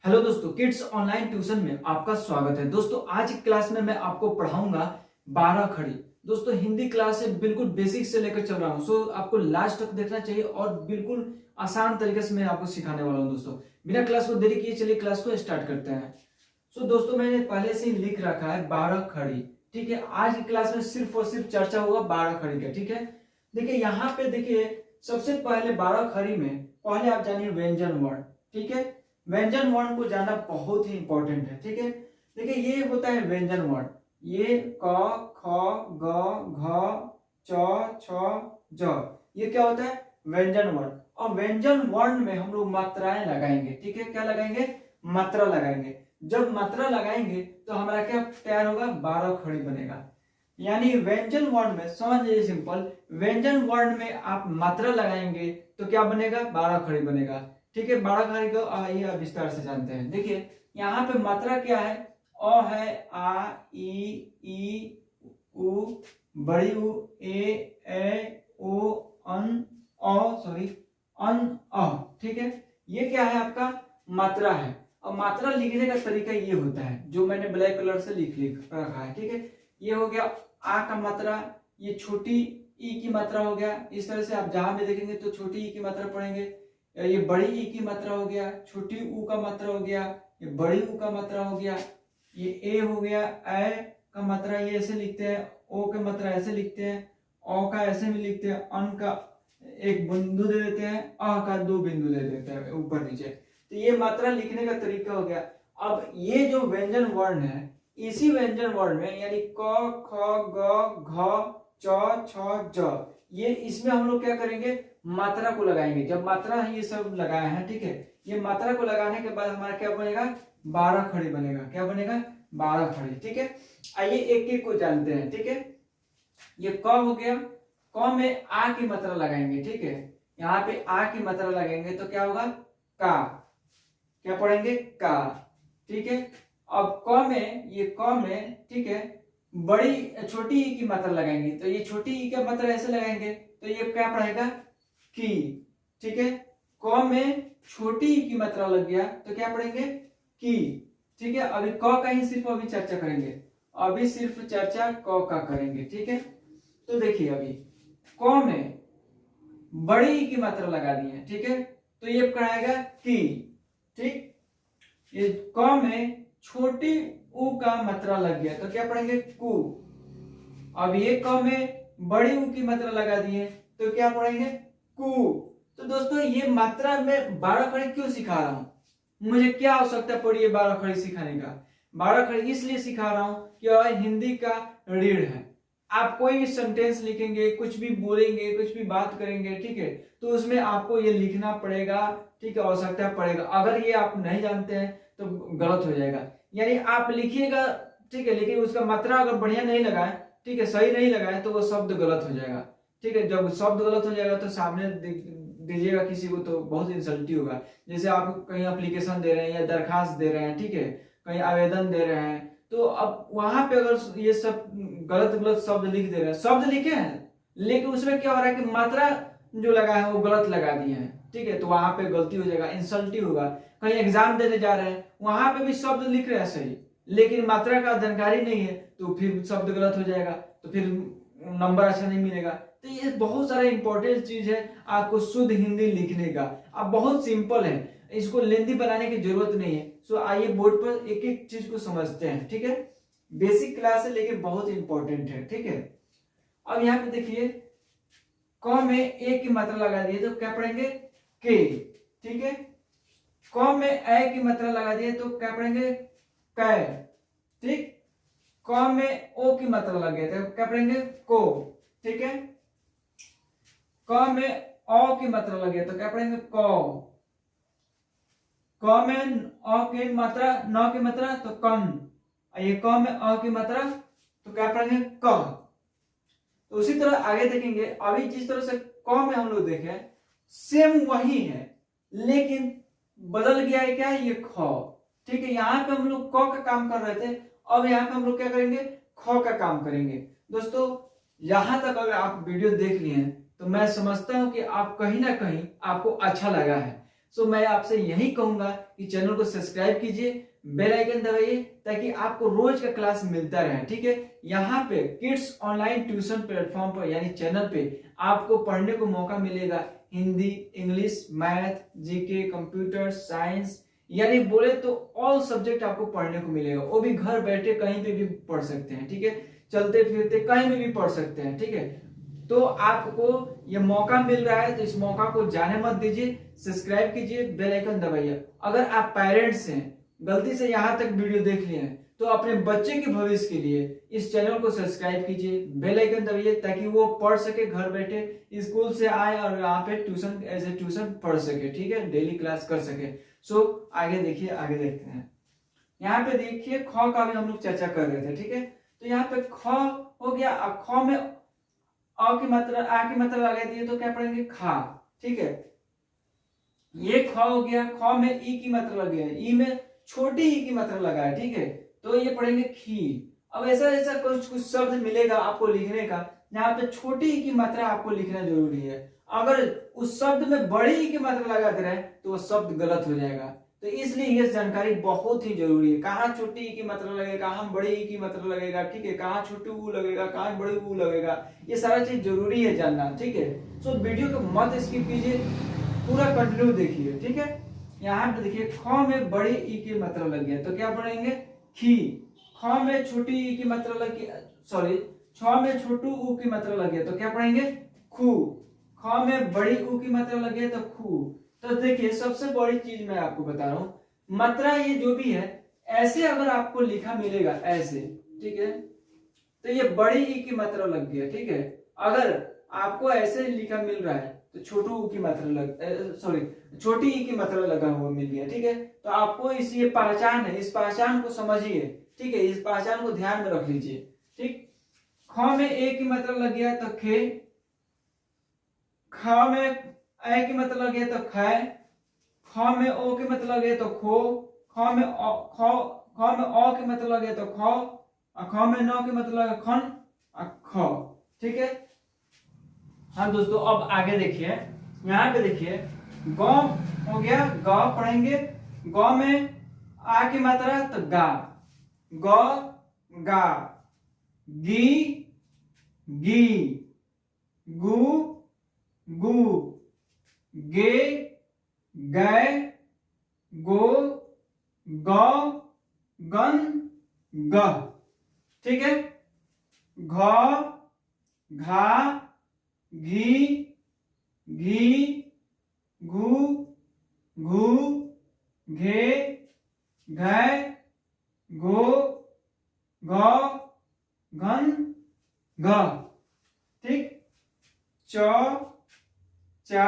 Hello दोस्तों, kids online tuition में आपका स्वागत है। दोस्तों आज की क्लास में मैं आपको पढ़ाऊंगा 12 खड़ी। दोस्तों हिंदी क्लास है, बिल्कुल बेसिक से लेकर चल रहा हूं, सो आपको लास्ट तक देखना चाहिए और बिल्कुल आसान तरीके से मैं आपको सिखाने वाला हूं। दोस्तों बिना क्लास को देरी किए चलिए क्लास को स्टार्ट करते हैं। सो दोस्तों मैंने पहले से ही लिख रखा है 12 खड़ी। ठीक है, आज की क्लास में सिर्फ और सिर्फ चर्चा होगा 12 खड़ी का। ठीक है, देखिए यहाँ पे देखिए सबसे पहले 12 खड़ी में पहले आप जानिए व्यंजन वर्ण। ठीक है, व्यंजन वर्ण को जानना बहुत ही इंपॉर्टेंट है। ठीक है, देखिए ये होता है व्यंजन वर्ण। ये क ख ग घ च छ ज, ये क्या होता है? व्यंजन वर्ण। और व्यंजन वर्ण में हम लोग मात्राएं लगाएंगे। ठीक है, क्या लगाएंगे? मात्रा लगाएंगे। जब मात्रा लगाएंगे तो हमारा क्या तैयार होगा? 12 खड़ी बनेगा। यानी व्यंजन वर्ण में समझ लीजिए सिंपल, व्यंजन वर्ण में आप मात्रा लगाएंगे तो क्या बनेगा? 12 खड़ी बनेगा। ठीक है, 12 खड़ी को आइए अब विस्तार से जानते हैं। देखिए यहाँ पे मात्रा क्या है? अ है, आ ई उ बड़ी उ ए ओ अन अन अ। ठीक है, ये क्या है? आपका मात्रा है। और मात्रा लिखने का तरीका ये होता है जो मैंने ब्लैक कलर से लिख रखा है। ठीक है, ये हो गया आ का मात्रा, ये छोटी ई की मात्रा हो गया। इस तरह से आप जहां भी देखेंगे तो छोटी ई की मात्रा पढ़ेंगे। ये बड़ी ई की मात्रा हो गया, छोटी ऊ का मात्रा हो गया, ये बड़ी ऊ का मात्रा हो गया, ये ए हो गया, ए का मात्रा ये ऐसे लिखते हैं, ओ का मात्रा ऐसे लिखते हैं, औ का ऐसे भी लिखते हैं, अन का एक बिंदु दे देते हैं, अ का 2 बिंदु दे देते हैं ऊपर नीचे। तो ये मात्रा लिखने का तरीका हो गया। अब ये जो व्यंजन वर्ण है, इसी व्यंजन वर्ण में यानी क ख ग घ च छ ज, ये इसमें हम लोग क्या करेंगे? मात्रा को लगाएंगे। जब मात्रा ये सब लगाया है, ठीक है, ये मात्रा को लगाने के बाद हमारा क्या बनेगा? 12 खड़ी बनेगा। क्या बनेगा? 12 खड़ी। ठीक है, आइए एक एक को जानते हैं। ठीक है, ये क हो गया, क में आ की मात्रा लगाएंगे। ठीक है, यहाँ पे आ की मात्रा लगाएंगे तो क्या होगा? का। क्या पढ़ेंगे? का। ठीक है, अब क में, ये क में, ठीक है, बड़ी छोटी ई की मात्रा लगाएंगे तो ये छोटी ई का मात्रा ऐसे लगाएंगे तो ये क्या पढ़ेगा? की। ठीक है, क में छोटी ई की मात्रा लग गया तो क्या पढ़ेंगे? की। ठीक है, अभी क का ही सिर्फ अभी चर्चा करेंगे, अभी सिर्फ चर्चा क का करेंगे। ठीक है, तो देखिए अभी क में बड़ी ई की मात्रा लगा दी है। ठीक है, तो ये पढ़ाएगा की। ठीक, ये क में छोटी ऊ का मात्रा लग गया तो क्या पढ़ेंगे? कु। अब ये क में बड़ी ऊ की मात्रा लगा दिए तो क्या पढ़ेंगे? कु। तो दोस्तों ये मात्रा में 12 खड़ी क्यों सिखा रहा हूं? मुझे क्या आवश्यकता पड़ी है 12 खड़ी सिखाने का? 12 खड़ी इसलिए सिखा रहा हूं कि हिंदी का रीढ़ है। आप कोई भी सेंटेंस लिखेंगे, कुछ भी बोलेंगे, कुछ भी बात करेंगे, ठीक है, तो उसमें आपको ये लिखना पड़ेगा। ठीक है, आवश्यकता पड़ेगा। अगर ये आप नहीं जानते हैं तो गलत हो जाएगा। यानी आप लिखिएगा, ठीक है, लेकिन उसका मात्रा अगर बढ़िया नहीं लगाए, ठीक है, सही नहीं लगाए तो वो शब्द गलत हो जाएगा। ठीक है, जब शब्द गलत हो जाएगा तो सामने दीजिएगा किसी को तो बहुत इंसल्टी होगा। जैसे आप कहीं एप्लीकेशन दे रहे हैं या दरखास्त दे रहे हैं, ठीक है, कहीं आवेदन दे रहे हैं, तो अब वहां पे अगर ये सब गलत गलत शब्द लिख दे रहे हैं, शब्द लिखे हैं लेकिन उसमें क्या हो रहा है कि मात्रा जो लगा है वो गलत लगा दिए हैं। ठीक है, तो वहां पे गलती हो जाएगा, इंसल्टी होगा। कहीं एग्जाम देने जा रहे हैं, वहां पे भी शब्द लिख रहे हैं सही लेकिन मात्रा का जानकारी नहीं है तो फिर शब्द गलत हो जाएगा, तो फिर नंबर अच्छा नहीं मिलेगा। तो ये बहुत सारा इंपॉर्टेंट चीज है आपको शुद्ध हिंदी लिखने का। अब बहुत सिंपल है, इसको लेंदी बनाने की जरूरत नहीं है। सो आइए बोर्ड पर एक एक चीज को समझते हैं। ठीक है, बेसिक क्लास है लेकिन बहुत इंपॉर्टेंट है। ठीक है, अब यहाँ पे देखिए क में ए की मात्रा लगा दिए तो क्या पढ़ेंगे? के। ठीक है, क में ए की मात्रा लगा दिए तो क्या पढ़ेंगे? कै। ठीक, क में ओ की मात्रा लग गया तो क्या पढ़ेंगे? को। ठीक है, क में अ की मात्रा लग गया तो क्या पढ़ेंगे? क। क में अ की मात्रा, न की मात्रा तो कन। ये क में अ की मात्रा तो क्या पढ़ेंगे? क। तो उसी तरह आगे देखेंगे। अभी जिस तरह से क में हम लोग देखे सेम वही है लेकिन बदल गया है। क्या है? ये ख। ठीक है, यहाँ पे हम लोग क का काम कर रहे थे, अब यहाँ पे हम लोग क्या करेंगे? ख का काम करेंगे। दोस्तों यहां तक अगर आप वीडियो देख लिए हैं तो मैं समझता हूं कि आप कहीं ना कहीं आपको अच्छा लगा है। सो मैं आपसे यही कहूंगा कि चैनल को सब्सक्राइब कीजिए, बेल आइकन दबाइए ताकि आपको रोज का क्लास मिलता रहे। ठीक है, यहाँ पे किड्स ऑनलाइन ट्यूशन प्लेटफॉर्म पर यानी चैनल पे आपको पढ़ने को मौका मिलेगा Hindi, English, math, GK, computer science, यानी बोले तो ऑल सब्जेक्ट आपको पढ़ने को मिलेगा। वो भी घर बैठे कहीं पे भी पढ़ सकते हैं। ठीक है, चलते फिरते कहीं में भी पढ़ सकते हैं। ठीक है, तो आपको ये मौका मिल रहा है तो इस मौका को जाने मत दीजिए, सब्सक्राइब कीजिए, बेल आइकन दबाइए। अगर आप पेरेंट्स हैं, गलती से यहाँ तक वीडियो देख लिए हैं, तो अपने बच्चे के भविष्य के लिए इस चैनल को सब्सक्राइब कीजिए, बेल आइकन दबाइए ताकि वो पढ़ सके, घर बैठे स्कूल से आए और यहाँ पे ट्यूशन एज ए ट्यूशन पढ़ सके। ठीक है, डेली क्लास कर सके। सो आगे देखिए, आगे देखते हैं। यहाँ पे देखिए ख का भी हम लोग चर्चा कर रहे थे। ठीक है, तो यहाँ पे ख हो गया। अब ख में अ की मात्रा, आ की मात्रा लगा दी तो क्या पढ़ेंगे? खा। ठीक है, ये ख हो गया। ख में ई की मात्रा लगी है, ई में छोटी ई की मात्रा लगा है। ठीक है, तो ये पढ़ेंगे खी। अब ऐसा ऐसा कुछ शब्द मिलेगा आपको लिखने का जहाँ पे छोटी ई की मात्रा आपको लिखना जरूरी है। अगर उस शब्द में बड़ी ई की मात्रा लगा दे रहे हैं तो वो शब्द गलत हो जाएगा। तो इसलिए ये जानकारी बहुत ही जरूरी है। कहाँ छोटी ई की मात्रा लगेगा, कहाँ बड़ी ई की मात्रा लगेगा। ठीक है, कहाँ छोटी ऊ लगेगा, कहाँ बड़ी ऊ लगेगा, ये सारा चीज जरूरी है जानना। ठीक है, सो वीडियो को मत स्किप कीजिए, पूरा कंटिन्यू देखिए। ठीक है, यहाँ पे देखिए ख में बड़ी ई की मात्रा लग गया तो क्या पढ़ेंगे? खी। ख में छोटी ई की मात्रा लगी, सॉरी छ में छोटू ऊ की मात्रा लग गया तो क्या पढ़ेंगे? खू। ख में बड़ी ऊ की मात्रा लगी है तो खू। तो देखिए सबसे बड़ी चीज मैं आपको बता रहा हूँ, मात्रा ये जो भी है ऐसे अगर आपको लिखा मिलेगा ऐसे, ठीक है, तो ये बड़ी ई की मात्रा लग गया। ठीक है, अगर आपको ऐसे लिखा मिल रहा है तो छोटू ऊ की मात्रा लग, सॉरी छोटी ई की मात्रा लगा हुआ मिल गया। ठीक है, तो आपको इस ये पहचान है, इस पहचान को समझिए। ठीक है, इस पहचान को ध्यान में रख लीजिए। ठीक, ख में ए की मात्रा लग गया तो खे, ख में ए की मात्रा लग गया तो खै, ख में ओ की मात्रा लग गया तो खो, ख में अ की मात्रा लग गया तो ख, और ख में न की मात्रा लगा खन और ख। ठीक है, हाँ दोस्तों अब आगे देखिए, यहाँ पे देखिए ग हो गया, ग पढ़ेंगे। ग में आ की मात्रा तो गा, ग गा, गी गी, गु गु, गे गै, गो गौ, गन गह। ठीक है, घ घा, घी घी, घू घू, घे घै, घो घौ, घन घ। ठीक, च चा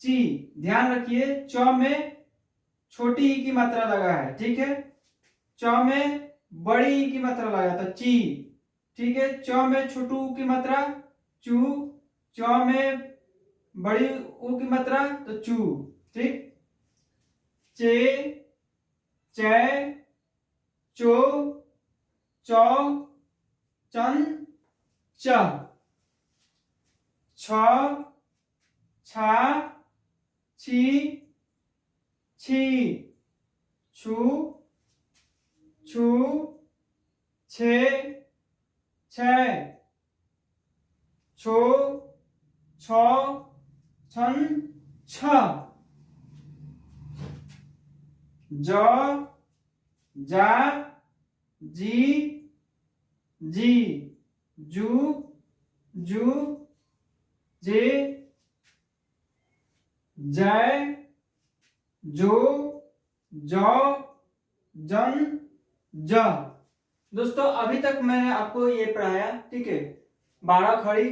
ची। ध्यान रखिए च में छोटी ई की मात्रा लगा है। ठीक है, च में बड़ी ई की मात्रा लगा था ची। ठीक है, च में छोटू ऊ की मात्रा चू, च में बड़ी ऊ की मात्रा तो चू। ठीक, चे चै, चो चौ, चन च, छ छा, छी छी, छू छू, छे छै, छो छ, छन छ, ज जा, जी जी, जू जू, जे जय, जो जौ, जन ज। दोस्तों अभी तक मैंने आपको ये पढ़ाया। ठीक है, 12 खड़ी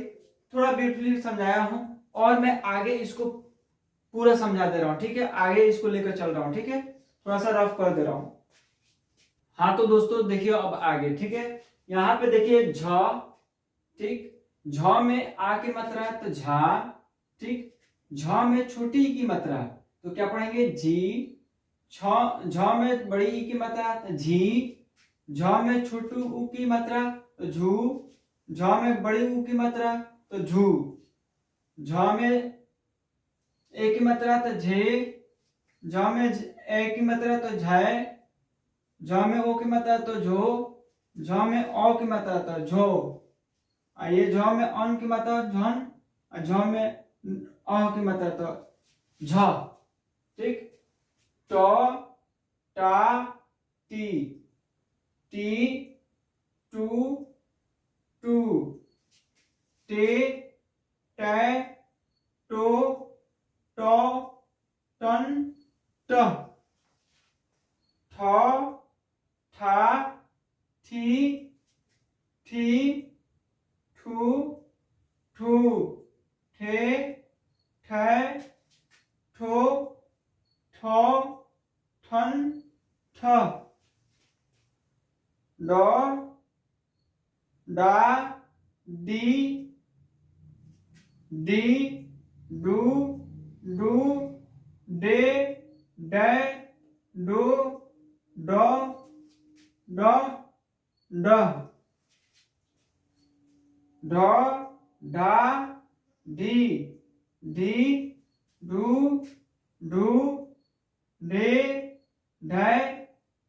थोड़ा ब्रीफली समझाया हूं और मैं आगे इसको पूरा समझा दे रहा हूं। ठीक है, आगे इसको लेकर चल रहा हूं। ठीक है, थोड़ा सा रफ कर दे रहा हूं। हाँ तो दोस्तों देखिए अब आगे। ठीक है, यहाँ पे देखिए झ। ठीक, झ में आ की मात्रा है तो झा। ठीक, झ में छोटी ई की मात्रा तो क्या पढ़ेंगे? जी। झ में बड़ी ई की मात्रा तो झी, झ में छोटू ऊ की मात्रा तो झू, झ में बड़ी ऊ की मात्रा तो झू, झ में ए की मात्रा तो झे, झ में ए की मात्रा तो झय, झ में ओ की मात्रा तो झो, झ में औ की मात्रा तो झो, ये झ में अन की मात्रा झन, झ में अ की मात्रा तो झ। ठीक, ट टा टी, टी टू टू, टे टै टो टो टन ट, ठ ठा थी थी ठू ठू, ठे ठै ठो ठो ठन ठ, ड डा डी डी डू डू, डे डै डो डो ड ड, ढ ढा ढी ढी डू डू, डे ढै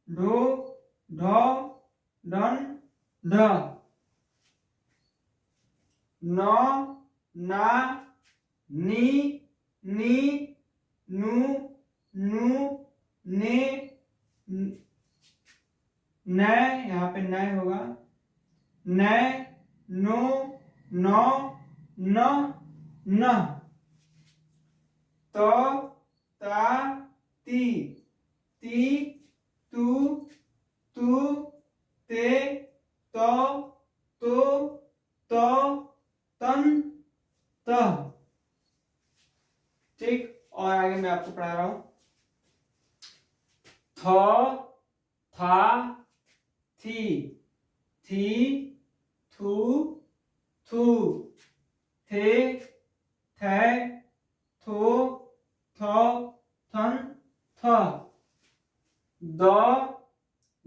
ढो ढ डन ढ, न ना नी नी नू नू ने न, यहाँ पे न होगा, न नो नौ न न, त ता ती ती तू तू, ते तो तो तन त। ठीक, और आगे मैं आपको पढ़ा रहा हूं, थ था थी थी थू थू, थे थे थो थो थन थ, द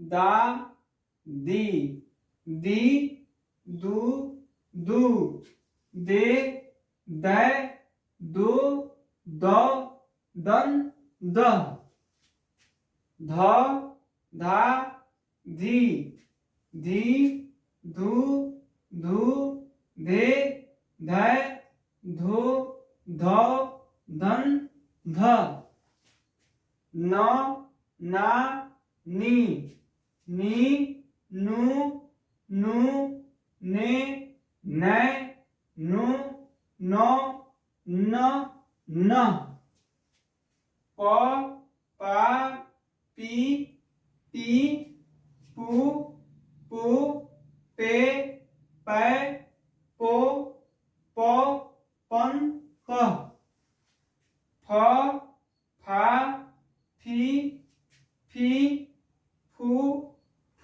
दा दी दी दू दू, दे दै दो द दन द, ध धा धी धी धू धू, धे धै धो ध धन ध, न ना नी नी नू नू ने नै नु नो न न, प पा पी पी पू पू, पे पै पो पो पन प, फ फा फी फी फू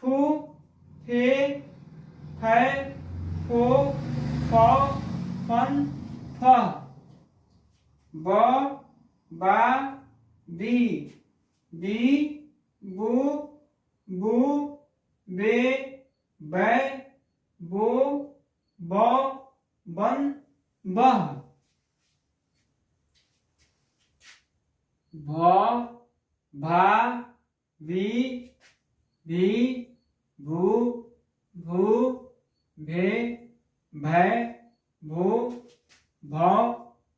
फू, फे फै फो फ फन फ, ब बा बी बी बू बू, बे बै बो ब बन बह, भ भा वी भी भू भू, भे भै भो भ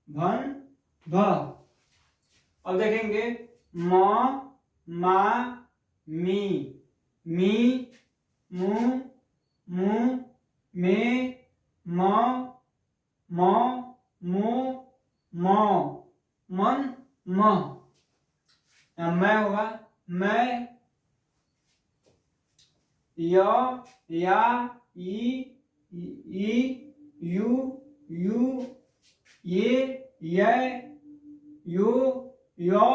भन भ। अब देखेंगे म मा मी मी मू मू, मे म म मो म, मन म, मैं होगा मैं, य या ई यू यू, ये य यो यो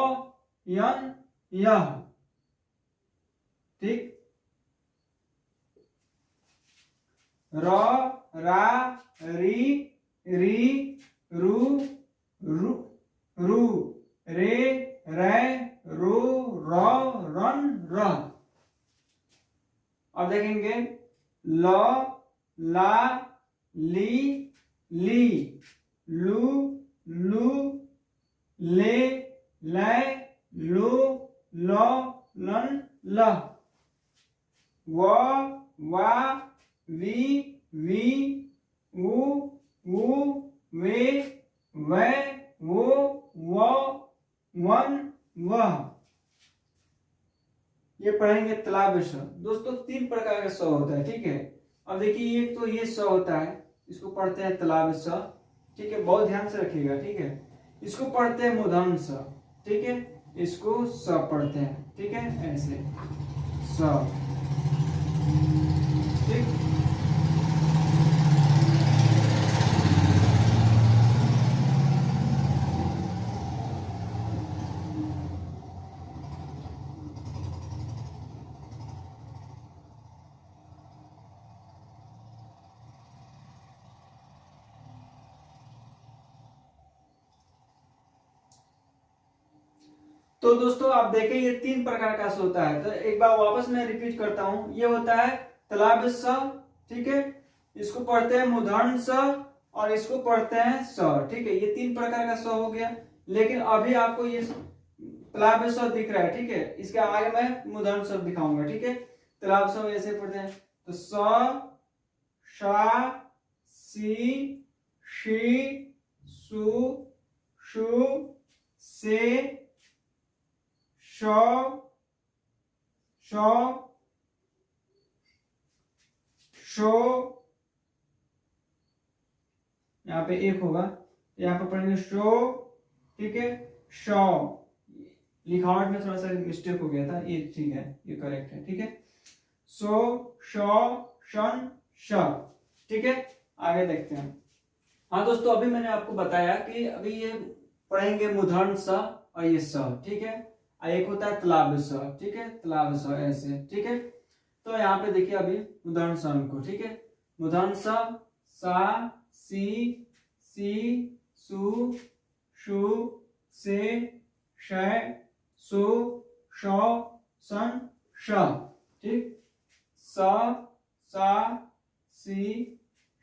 यन यह। ठीक, र रा री री रू रू रू, रे रै रो र रन र। अब देखेंगे ल ला ली ली, लू लू, ले, लै, लो, लो, लन, ल। व, वा, वी, उ, वे, वै, वो, वन, वह। ये पढ़ेंगे तालाब स। दोस्तों 3 प्रकार का स होता है, ठीक है। अब देखिए एक तो ये स होता है, इसको पढ़ते हैं तालाब स, ठीक है, बहुत ध्यान से रखिएगा, ठीक है। इसको पढ़ते हैं मूर्धन स, ठीक है, इसको स पढ़ते हैं, ठीक है, ऐसे स, ठीक। तो दोस्तों आप देखें ये 3 प्रकार का स होता है। तो एक बार वापस मैं रिपीट करता हूं, ये होता है तालाब स, ठीक है, इसको पढ़ते हैं मूर्धन स और इसको पढ़ते हैं स, ठीक है। ये 3 प्रकार का स हो गया। लेकिन अभी आपको ये तालाब स दिख रहा है, ठीक है, इसके आगे मैं मूर्धन स दिखाऊंगा, ठीक है। तालाब स ऐसे पढ़ते हैं, तो स, श, सी, शी, सु, शु, से, शो, शो, शो, यहाँ पे एक होगा, यहाँ पे पढ़ेंगे शो, ठीक है, शो। लिखावट में थोड़ा सा मिस्टेक हो गया था, ये ठीक है, ये करेक्ट है, ठीक है। सो, शो, शन, श, ठीक है। आगे देखते हैं। हाँ दोस्तों, अभी मैंने आपको बताया कि अभी ये पढ़ेंगे मूर्धन स और ये स, ठीक है। एक होता है तालाब स, ठीक है, तालाब स ऐसे, ठीक है। तो यहाँ पे देखिए अभी मूर्धन स को, ठीक है, मूर्धन स, सा, सी, सु, शु, से, शय, सु, शौ, सन, श, ठीक। स, सा, सी,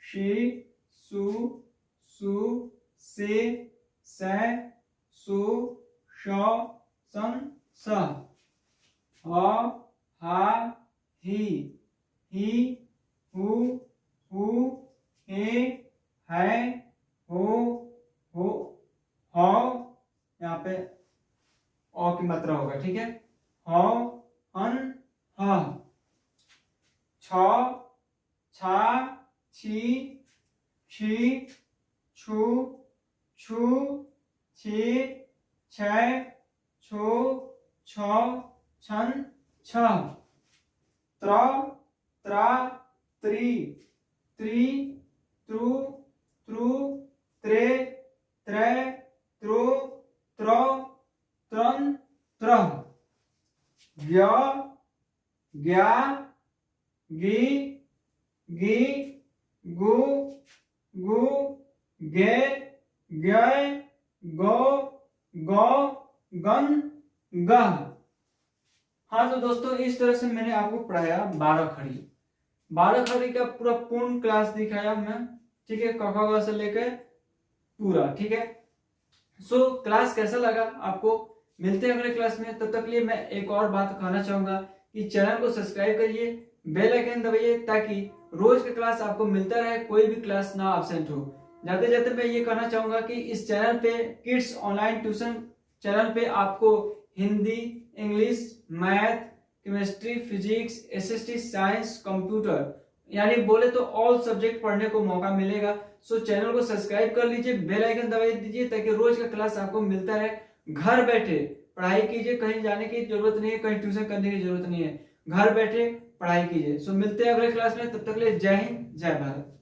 शी, सु, से, सु, शौ, सन, स। ह, हा, ही, हु, हे, है, हो, यहाँ पे अ की मात्रा होगा, ठीक है। ह, हन, ह। छ, छा, छी, छी, छु, छु, छी, छै, छो, छ, छन, छ। त्र, त्रा, त्री, त्री,त्रु, त्रु, त्रे, त्रै, त्रो, त्र, त्रन, त्रह। ज्ञ, ज्ञा, गी, गी, गु, गु, गे, गय, गो, गौ, गन, गह। हाँ तो दोस्तों इस तरह से मैंने आपको पढ़ाया 12 खड़ी। 12 खड़ी का पूरा पूर्ण क्लास दिखाया मैं, ठीक है, क ख ग से लेकर पूरा, ठीक है। सो क्लास कैसा लगा आपको? मिलते हैं अगले क्लास में। तब तक के लिए मैं एक और बात कहना चाहूंगा कि चैनल को सब्सक्राइब करिए, बेल आइकन दबाइए ताकि रोज का क्लास आपको मिलता रहे, कोई भी क्लास ना एब्सेंट हो। जाते जाते मैं ये कहना चाहूंगा कि इस चैनल पे किड्स ऑनलाइन ट्यूशन चैनल पे आपको Hindi, English, math, chemistry, physics, SST, science, computer यानी बोले तो ऑल सब्जेक्ट पढ़ने को मौका मिलेगा। सो चैनल को सब्सक्राइब कर लीजिए, बेल आइकन दबा दीजिए ताकि रोज का क्लास आपको मिलता रहे। घर बैठे पढ़ाई कीजिए, कहीं जाने की जरूरत नहीं है, कहीं ट्यूशन करने की जरूरत नहीं है, घर बैठे पढ़ाई कीजिए। सो मिलते हैं अगले क्लास में, तब तक के लिए जय हिंद, जय भारत।